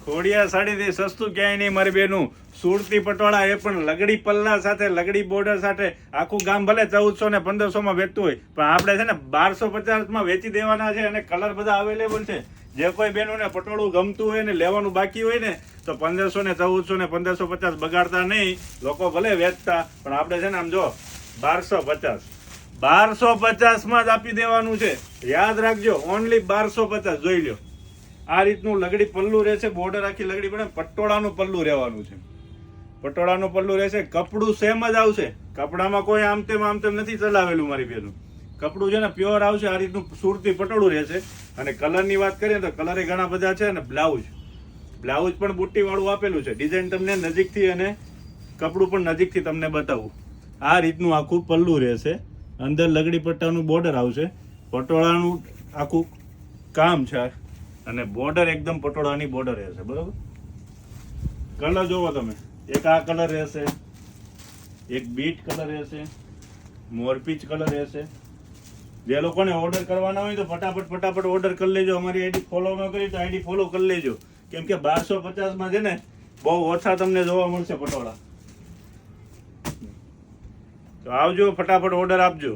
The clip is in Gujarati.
ખોડિયા સાડીથી સસ્તું ક્યાંય નહીં મારી બેનું. સુરતી પટોળા એ પણ લગડી પલ્લા સાથે, લગડી બોર્ડર સાથે. આખું ગામ ભલે 1400 ને 1500 માં વેચતું હોય, પણ આપણે છે ને 1250 માં વેચી દેવાના છે. અને કલર બધા અવેલેબલ છે. જે કોઈ બેનોને પટોળું ગમતું હોય ને લેવાનું બાકી હોય ને, તો 1500 ને 1400 ને 1550 બગાડતા નહીં. લોકો ભલે વેચતા, પણ આપણે છે ને આમ જો 1250 માં જ આપી દેવાનું છે. યાદ રાખજો, ઓનલી 1250. જોઈ લો, આ રીતનું લગડી પલ્લું રહેશે. બોર્ડર આખી લગડી પડે. પટોળાનું પલ્લું રહેવાનું છે. પટોળાનું પલ્લું રહેશે. કપડું સેમ જ આવશે. કપડામાં કોઈ આમ તેમ નથી ચલાવેલું મારી બેનું. કપડું છે ને પ્યોર આવશે. આ રીતનું સુરતી પટોળું રહેશે. અને કલરની વાત કરીએ તો કલર એ ઘણા બધા છે. અને બ્લાઉઝ પણ બુટ્ટી વાળું આપેલું છે. ડિઝાઇન તમને નજીકથી અને કપડું પણ નજીકથી તમને બતાવું. આ રીતનું આખું પલ્લું રહેશે. અંદર લગડી પટ્ટાનું બોર્ડર આવશે. પટોળાનું આખું કામ છે. અને બોર્ડર એકદમ પટોળાની બોર્ડર રહેશે. બરોબર. કલર જોવો તમે. એક આ કલર રહેશે, એક બીટ કલર રહેશે, મોરપીચ કલર રહેશે. જે લોકોને ઓર્ડર કરવાના હોય તો ફટાફટ ઓર્ડર કરી લેજો. અમારી આઈડી ફોલો ન કરી તો આઈડી ફોલો કરી લેજો. કેમ કે 1250 માં છે ને બહુ ઓછા તમને જોવા મળશે પટોળા. તો આવજો, ફટાફટ ઓર્ડર આપજો.